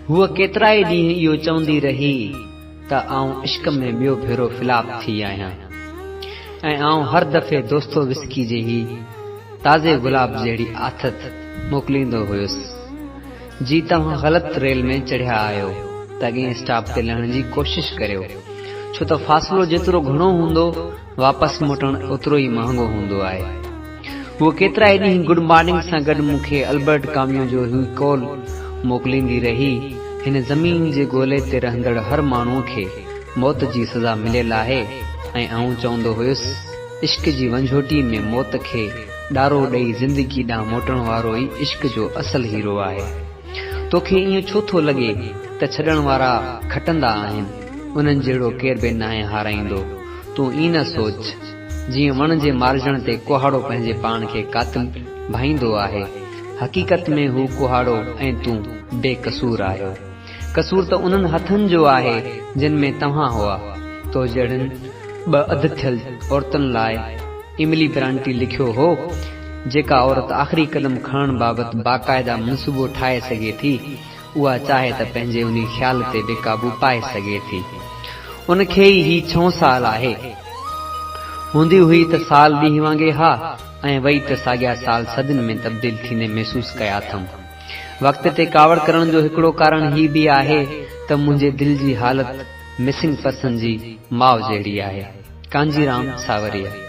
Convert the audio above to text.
हुआ केतरा ई ॾींहं इहो चवंदी रही त आऊं इश्क में ॿियो भेरो फिलाप थी आहियां ऐं आऊं हर दफ़े दोस्तो विस्की जे ही ताज़े गुलाब जहिड़ी आथत मोकिलींदो हुयुसि। जी तव्हां ग़लति रेल में चढ़िया आहियो त अॻिएं स्टॉप ते लहण जी कोशिश करियो, छो त फ़ासिलो जेतिरो घणो हूंदो वापसि मोटणु ओतिरो ई महांगो हूंदो आहे। उहो केतिरा ई ॾींहं गुड मॉर्निंग सां गॾु मूंखे अल्बर्ट काम्यू जो ही कॉल मोकिलींदी रही। हिन ज़मीन जे ॻोल्हे ते रहंदड़ हर माण्हूअ खे मौत जी सज़ा मिलियल आहे ऐं आऊं चवंदो हुयुसि इश्क जी वंझोटी में मौत खे ॾारो ॾेई ज़िंदगी ॾांहुं मोटण वारो ई इश्क जो असल हीरो आहे। तोखे ईअं छो थो लॻे त छॾण वारा खटंदा आहिनि, उन्हनि जहिड़ो केर बि नाहे हाराईंदो। तूं ई न सोच जीअं वण जे मारजण ते कुहाड़ो पंहिंजे पाण खे कातिल भाईंदो आहे, हक़ीक़त में हू कुहाड़ो ऐं तूं बेकसूर आहियो। कसूर त उन्हनि हथनि जो आहे जिन में तव्हां हुआ। तो जहिड़नि ॿ अधु थियल औरतुनि लाइ इमली ब्रांटी लिखियो हो, जेका औरत आख़िरी क़दम खणण बाबति बाक़ाइदा मनसूबो ठाहे सघे थी, उहा चाहे त पंहिंजे उन ख़्याल ते बेकाबू पाए सघे थी। उनखे ई 6 साल आहे। हूंदी हुई त साल ॾींहं वांगे हा ऐं वई त साॻिया साल सदियुनि में तब्दील थींदे महसूस कया अथमि। वक़्त ते कावड़ करण जो हिकिड़ो कारण ही बि आहे त मुंहिंजे दिल जी हालत मिसिंग पर्सन जी माउ जहिड़ी आहे। कांजीराम सावरिया।